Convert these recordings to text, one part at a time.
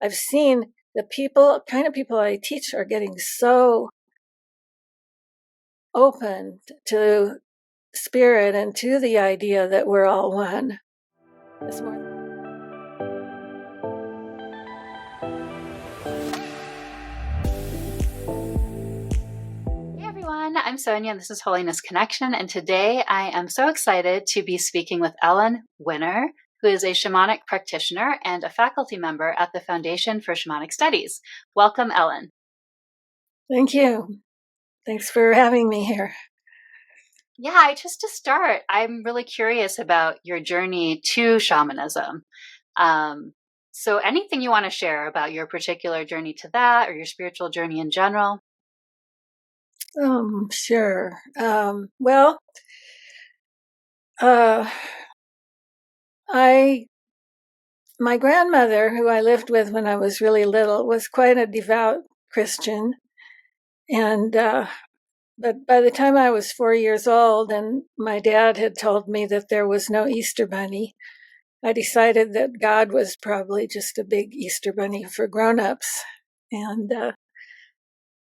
I've seen the kind of people I teach are getting so open to spirit and to the idea that we're all one. It's more. Hey everyone, I'm Sonja and this is Holiness Connection, and today I am so excited to be speaking with EllenWinner, who is a shamanic practitioner and a faculty member at the Foundation for Shamanic Studies. Welcome, Ellen. Thank you. Thanks for having me here. Yeah, just to start, I'm really curious about your journey to shamanism. So anything you want to share about your particular journey to that or your spiritual journey in general? Sure. My grandmother, who I lived with when I was really little, was quite a devout Christian. And, but by the time I was 4 years old and my dad had told me that there was no Easter bunny, I decided that God was probably just a big Easter bunny for grown-ups. And,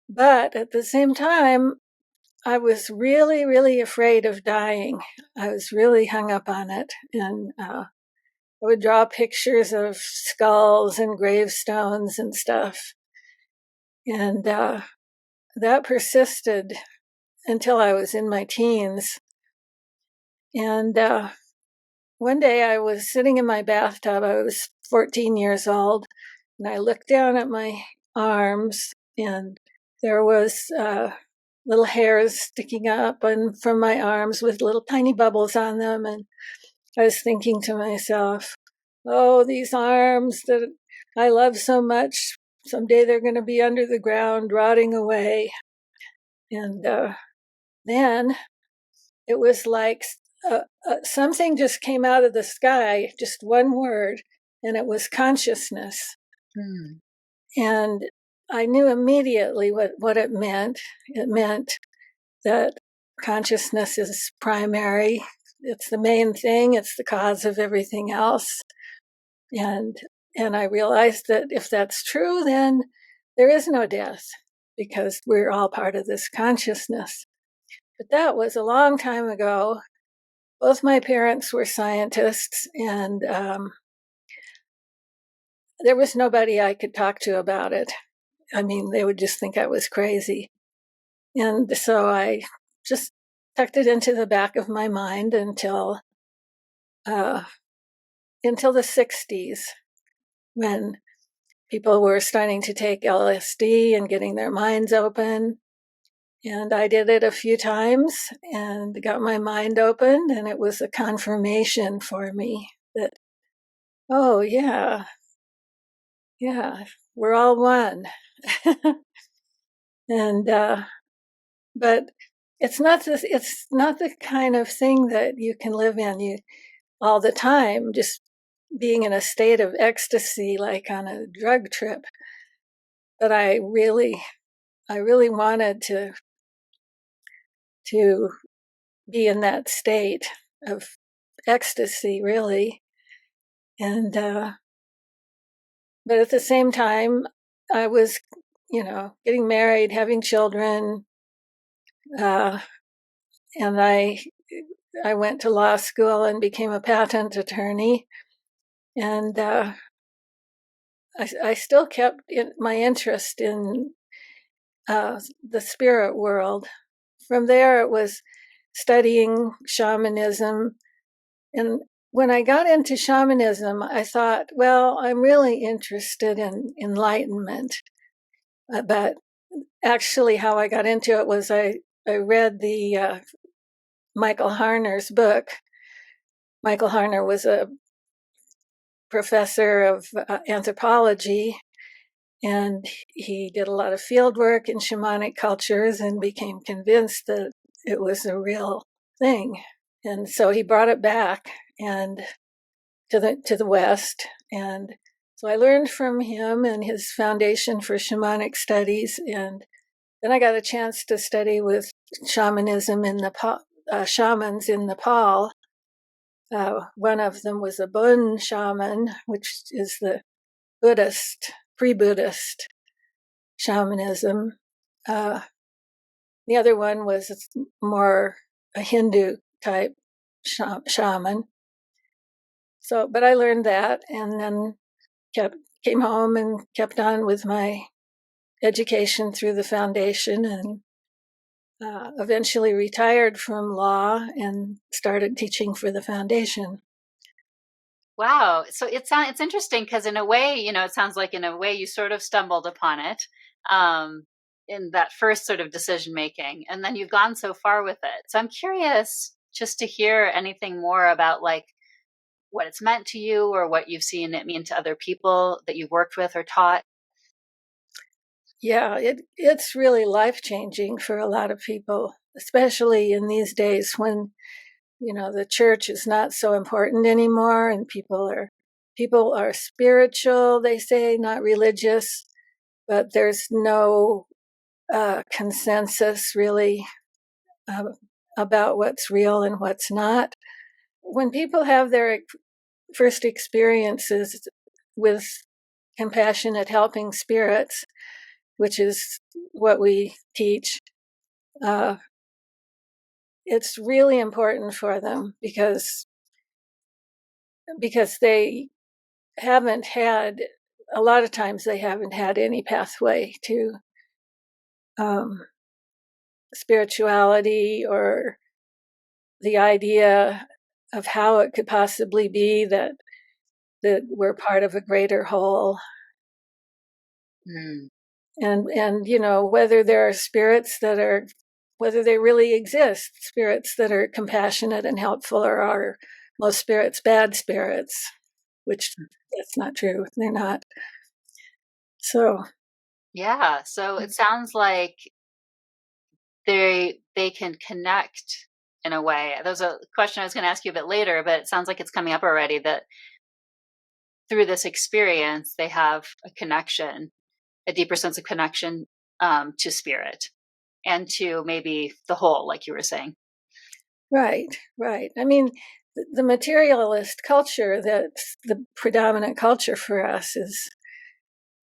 but at the same time, I was really, really afraid of dying. I was really hung up on it. And, I would draw pictures of skulls and gravestones and stuff. And that persisted until I was in my teens. And one day I was sitting in my bathtub. I was 14 years old. And I looked down at my arms, and there was little hairs sticking up and from my arms with little tiny bubbles on them. And I was thinking to myself, oh, these arms that I love so much, someday they're going to be under the ground, rotting away. And then it was like something just came out of the sky, just one word, and it was consciousness. And I knew immediately what it meant. It meant that consciousness is primary. It's the main thing. It's the cause of everything else. And I realized that if that's true, then there is no death because we're all part of this consciousness. But that was a long time ago. Both my parents were scientists, and there was nobody I could talk to about it. I mean, they would just think I was crazy. And so I just tucked it into the back of my mind until the 60s, when people were starting to take LSD and getting their minds open. And I did it a few times and got my mind opened, and it was a confirmation for me that, oh, yeah, we're all one. And, but it's not the kind of thing that you can live in all the time, just being in a state of ecstasy, like on a drug trip. But I really wanted to be in that state of ecstasy, really. And, but at the same time, I was, getting married, having children, and I went to law school and became a patent attorney. And I still kept my interest in the spirit world. From there, it was studying shamanism. And when I got into shamanism, I thought, well, I'm really interested in enlightenment. But actually, how I got into it was I read the Michael Harner's book. Michael Harner was a professor of anthropology, and he did a lot of field work in shamanic cultures and became convinced that it was a real thing. And so he brought it back and to the West. And so I learned from him and his Foundation for Shamanic Studies. And then I got a chance to study with shamanism in Nepal, shamans in Nepal. One of them was a Bun shaman, which is the Buddhist pre-Buddhist shamanism. The other one was more a Hindu type shaman. So, but I learned that, and then came home and kept on with my education through the foundation, and eventually retired from law and started teaching for the foundation. Wow. So it's interesting because in a way, it sounds like in a way you sort of stumbled upon it in that first sort of decision making, and then you've gone so far with it. So I'm curious just to hear anything more about like what it's meant to you or what you've seen it mean to other people that you've worked with or taught. Yeah, it's really life-changing for a lot of people, especially in these days when, the church is not so important anymore, and people are spiritual, they say, not religious, but there's no consensus really about what's real and what's not. When people have their first experiences with compassionate helping spirits, which is what we teach, it's really important for them because they haven't had, a lot of times they haven't had any pathway to spirituality, or the idea of how it could possibly be that we're part of a greater whole. Mm. And whether there are whether they really exist, spirits that are compassionate and helpful, or are most spirits bad spirits, which that's not true. They're not. So Yeah. So it sounds like they can connect in a way. There's a question I was going to ask you a bit later, but it sounds like it's coming up already that through this experience, they have a connection, a deeper sense of connection to spirit and to maybe the whole, like you were saying. right. I mean, the materialist culture that's the predominant culture for us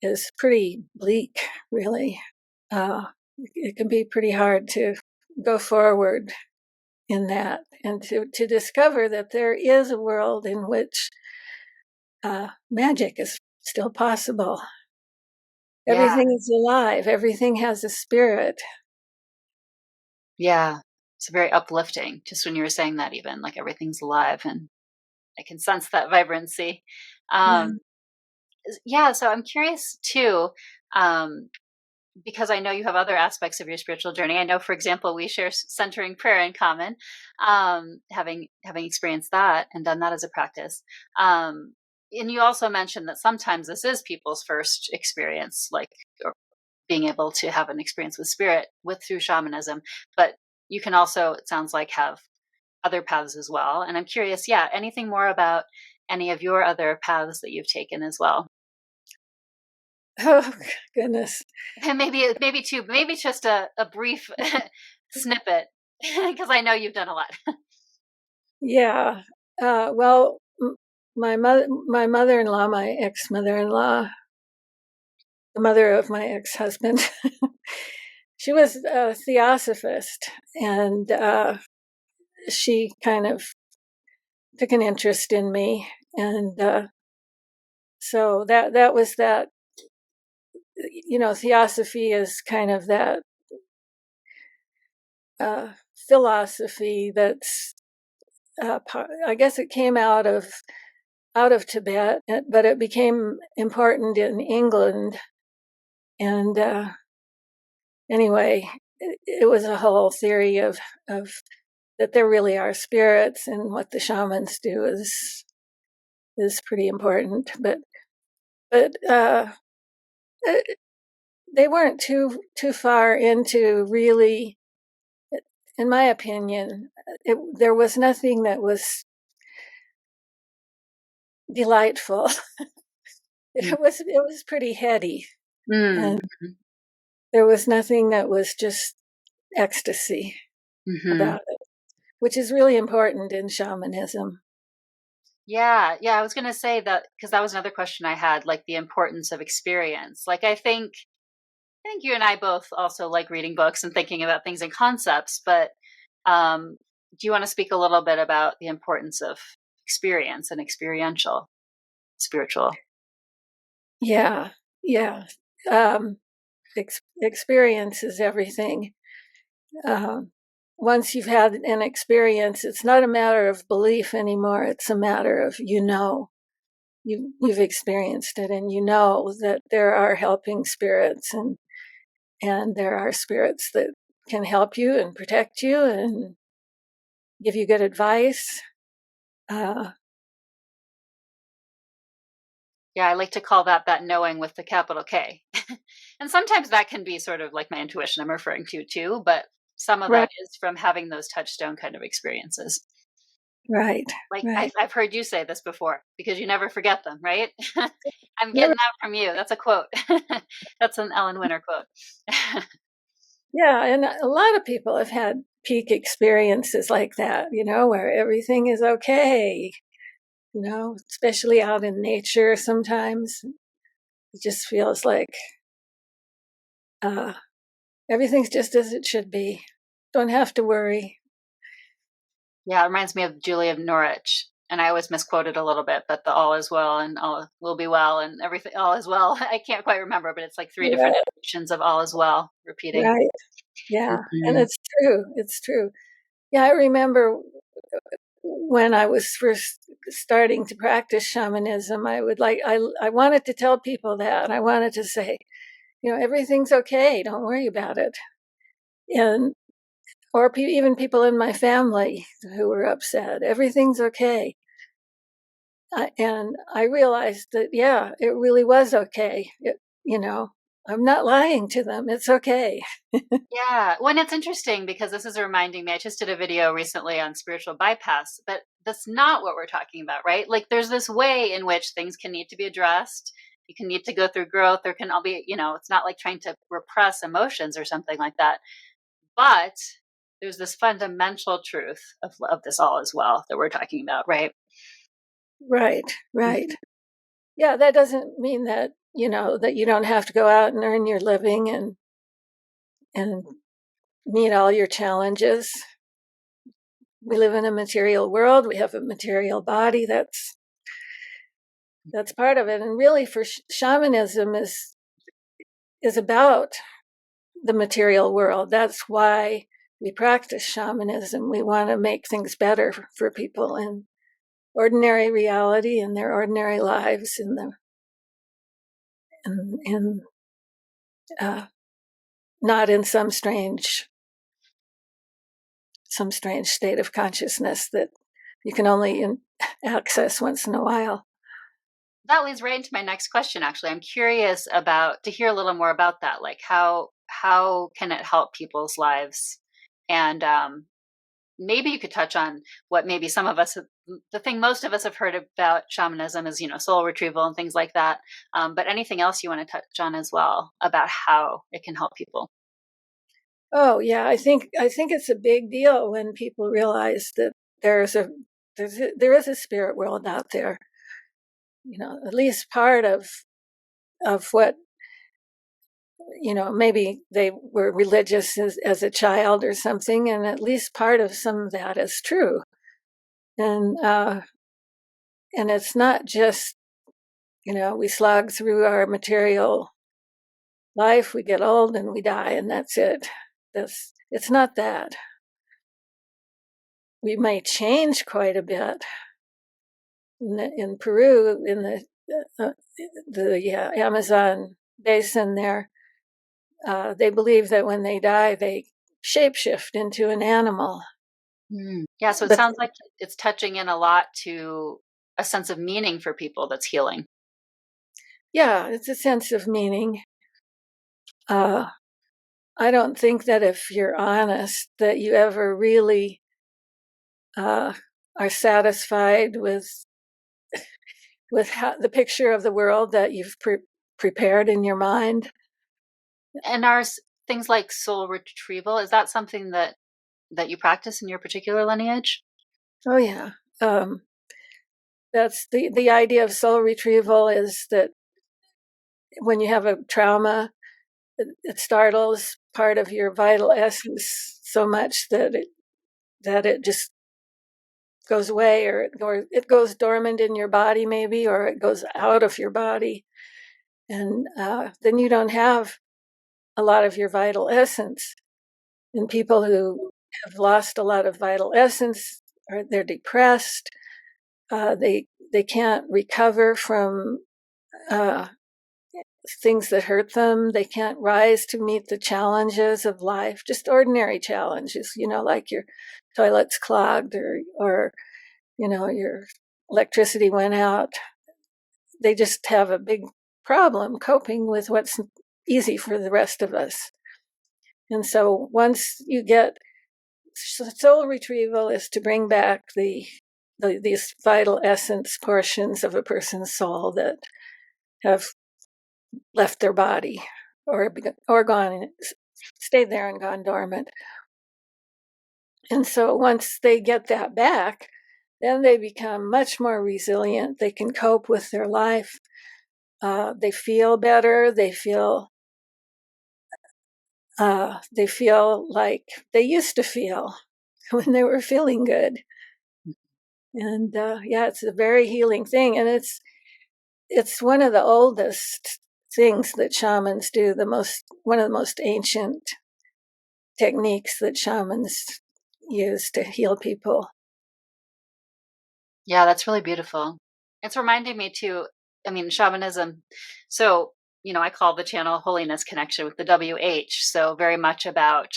is pretty bleak, really. It can be pretty hard to go forward in that, and to discover that there is a world in which magic is still possible. Yeah. Everything is alive. Everything has a spirit. Yeah. It's very uplifting just when you were saying that, even like everything's alive and I can sense that vibrancy. Yeah. Um, yeah. So I'm curious too. Um, because I know you have other aspects of your spiritual journey. I know, for example, we share centering prayer in common, having experienced that and done that as a practice. And you also mentioned that sometimes this is people's first experience, like or being able to have an experience with spirit with through shamanism. But you can also, it sounds like, have other paths as well. And I'm curious, yeah, anything more about any of your other paths that you've taken as well? Oh, goodness. And maybe just a brief snippet, because I know you've done a lot. Yeah. Well, my mother-in-law, my ex-mother-in-law, the mother of my ex-husband, she was a theosophist, and she kind of took an interest in me, and so that was that. Theosophy is kind of that philosophy that's. I guess it came out of Tibet, but it became important in England. And anyway, it was a whole theory of that there really are spirits, and what the shamans do is pretty important. But they weren't too far into, really, in my opinion. There was nothing that was delightful. It was pretty heady, Mm. and there was nothing that was just ecstasy Mm-hmm. about it, which is really important in shamanism. Yeah, I was going to say that because that was another question I had, like the importance of experience. Like I think you and I both also like reading books and thinking about things and concepts, but um, do you want to speak a little bit about the importance of experience and experiential, spiritual? Yeah, yeah. Um, Experience is everything. Um, Once you've had an experience, it's not a matter of belief anymore. It's a matter of, you've experienced it, and you know that there are helping spirits, and there are spirits that can help you and protect you and give you good advice. Uh, Yeah, I like to call that knowing with the capital K. And sometimes that can be sort of like my intuition I'm referring to too, but some of right, that is from having those touchstone kind of experiences. right, Like right. I've heard you say this before because you never forget them, right? I'm getting Never, that from you. That's a quote. That's an EllenWinner quote. yeah, and a lot of people have had peak experiences like that, where everything is okay, especially out in nature sometimes. It just feels like uh, everything's just as it should be. Don't have to worry. Yeah, it reminds me of Julia of Norwich. And I always misquote it a little bit, but the all is well and all will be well and everything all is well. I can't quite remember, but it's like three different Right, iterations of all is well repeating. right. Yeah, and Mhm. it's true. It's true. Yeah, I remember when I was first starting to practice shamanism, I wanted to tell people that. I wanted to say, everything's okay. Don't worry about it. And or even people in my family who were upset. Everything's okay. And I realized that, yeah, it really was okay. You know, I'm not lying to them. It's okay. Yeah. Well, and it's interesting because this is reminding me, I just did a video recently on spiritual bypass, but that's not what we're talking about, right? Like there's this way in which things can need to be addressed. You can need to go through growth. There can all be, it's not like trying to repress emotions or something like that. But there's this fundamental truth of this all as well that we're talking about, right? Right, right. Mhm. Yeah, that doesn't mean that, that you don't have to go out and earn your living and meet all your challenges. We live in a material world. We have a material body. That's part of it. And really, for shamanism is about the material world. That's why we practice shamanism. We want to make things better for people in ordinary reality in their ordinary lives in uh, not in some strange state of consciousness that you can only access once in a while. That leads right into my next question. Actually, I'm curious about to hear a little more about that. Like how can it help people's lives? And maybe you could touch on what maybe some of us, the thing most of us have heard about shamanism is soul retrieval and things like that. But anything else you want to touch on as well about how it can help people? Oh yeah, I think it's a big deal when people realize that there's a there is a spirit world out there. At least part of what maybe they were religious as a child or something, and at least part of some of that is true. And and it's not just we slog through our material life, we get old and we die, and that's it. It's not that. We may change quite a bit in Peru, in the Amazon basin there. They believe that when they die, they shapeshift into an animal. Yeah, so it But sounds like it's touching in a lot to a sense of meaning for people that's healing. yeah, it's a sense of meaning. Uh, I don't think that if you're honest, that you ever really uh, are satisfied with the picture of the world that you've prepared in your mind. And are things like soul retrieval, is that something that you practice in your particular lineage? Oh yeah, um, that's the idea of soul retrieval, is that when you have a trauma, it startles part of your vital essence so much that it just goes away, or it goes dormant in your body maybe, or it goes out of your body, and then you don't have a lot of your vital essence. And people who have lost a lot of vital essence, or they're depressed, they can't recover from things that hurt them. They can't rise to meet the challenges of life, just ordinary challenges, like your toilet's clogged, or your electricity went out. They just have a big problem coping with what's easy for the rest of us. And so once you get soul retrieval, is to bring back these vital essence portions of a person's soul that have left their body, or gone, stayed there and gone dormant. And so once they get that back, then they become much more resilient. They can cope with their life. They feel better. They feel like they used to feel when they were feeling good. And it's a very healing thing, and it's one of the oldest things that shamans do. One of the most ancient techniques that shamans use to heal people. Yeah, that's really beautiful. It's reminding me too, shamanism. So, I call the channel Holiness Connection with the WH. So very much about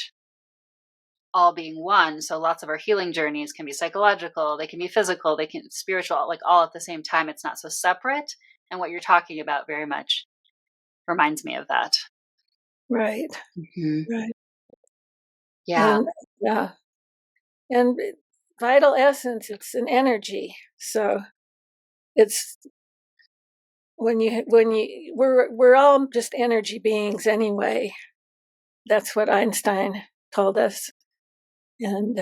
all being one. So lots of our healing journeys can be psychological, they can be physical, they can be spiritual, like all at the same time. It's not so separate. And what you're talking about very much reminds me of that. Right. Mm-hmm. Right. Yeah. And vital essence, it's an energy. So it's we're all just energy beings anyway. That's what Einstein told us. And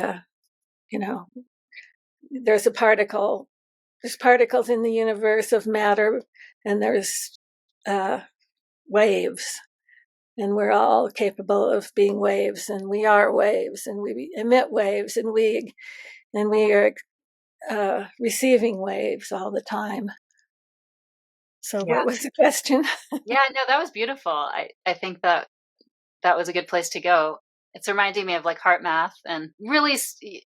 there's particles in the universe of matter, and there's waves, and we're all capable of being waves, and we are waves, and we emit waves, and we are receiving waves all the time. So Yeah. what was the question? Yeah, no, that was beautiful. I think that was a good place to go. It's reminding me of like heart math, and really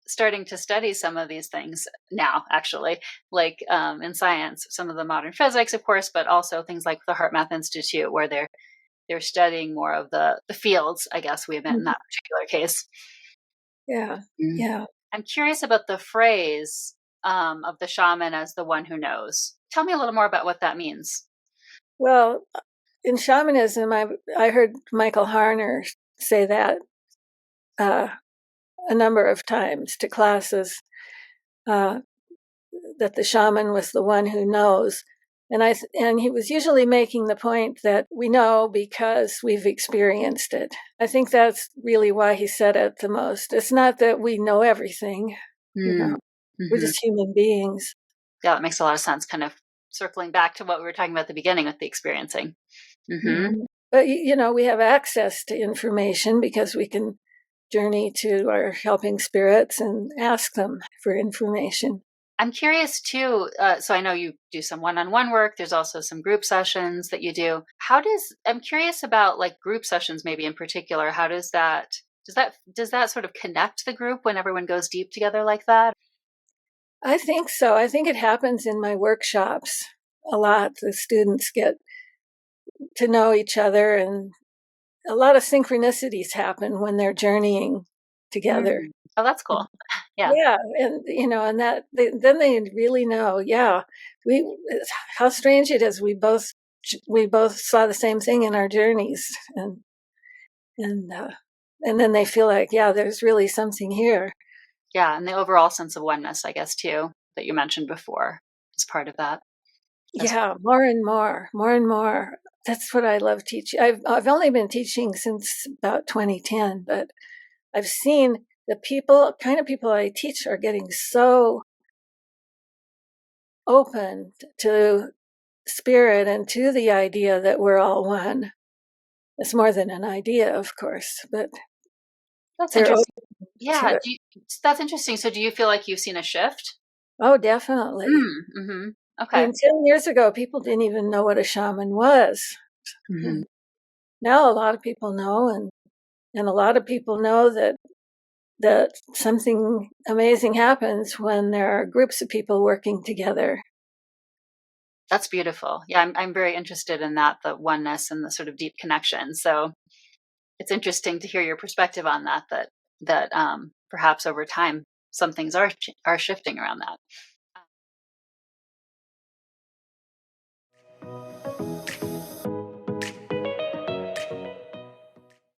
starting to study some of these things now, actually, like in science, some of the modern physics, of course, but also things like the Heart Math Institute, where they're studying more of the fields, I guess we meant in that particular case. Yeah. Yeah. I'm curious about the phrase of the shaman as the one who knows. Tell me a little more about what that means. Well, in shamanism, I heard Michael Harner say that a number of times to classes, that the shaman was the one who knows. And he was usually making the point that we know because we've experienced it. I think that's really why he said it the most. It's not that we know everything, we're just human beings. Yeah, that makes a lot of sense. Kind of circling back to what we were talking about at the beginning with the experiencing. But we have access to information because we can journey to our helping spirits and ask them for information. I'm curious too. So I know you do some one-on-one work. There's also some group sessions that you do. I'm curious about like group sessions, maybe in particular. How does that sort of connect the group when everyone goes deep together like that? I think so. I think it happens in my workshops a lot. The students get to know each other, and a lot of synchronicities happen when they're journeying together. Oh, that's cool. Yeah. Yeah, and and that then they really know. Yeah, how strange it is. We both saw the same thing in our journeys, and then they feel like, yeah, there's really something here. Yeah, and the overall sense of oneness, I guess, too, that you mentioned before is part of that. Yeah, more and more. That's what I love teaching. I've only been teaching since about 2010, but I've seen the kind of people I teach are getting so open to spirit and to the idea that we're all one. It's more than an idea, of course, but That's they're interesting. open to Yeah, it. that's interesting. So do you feel like you've seen a shift? Oh, definitely. Mm-hmm. I Okay. mean, 10 years ago, people didn't even know what a shaman was. Mm-hmm. And now a lot of people know, and a lot of people know that something amazing happens when there are groups of people working together. That's beautiful. Yeah, I'm very interested in that, the oneness and the sort of deep connection. So it's interesting to hear your perspective on that. That perhaps over time some things are shifting around that.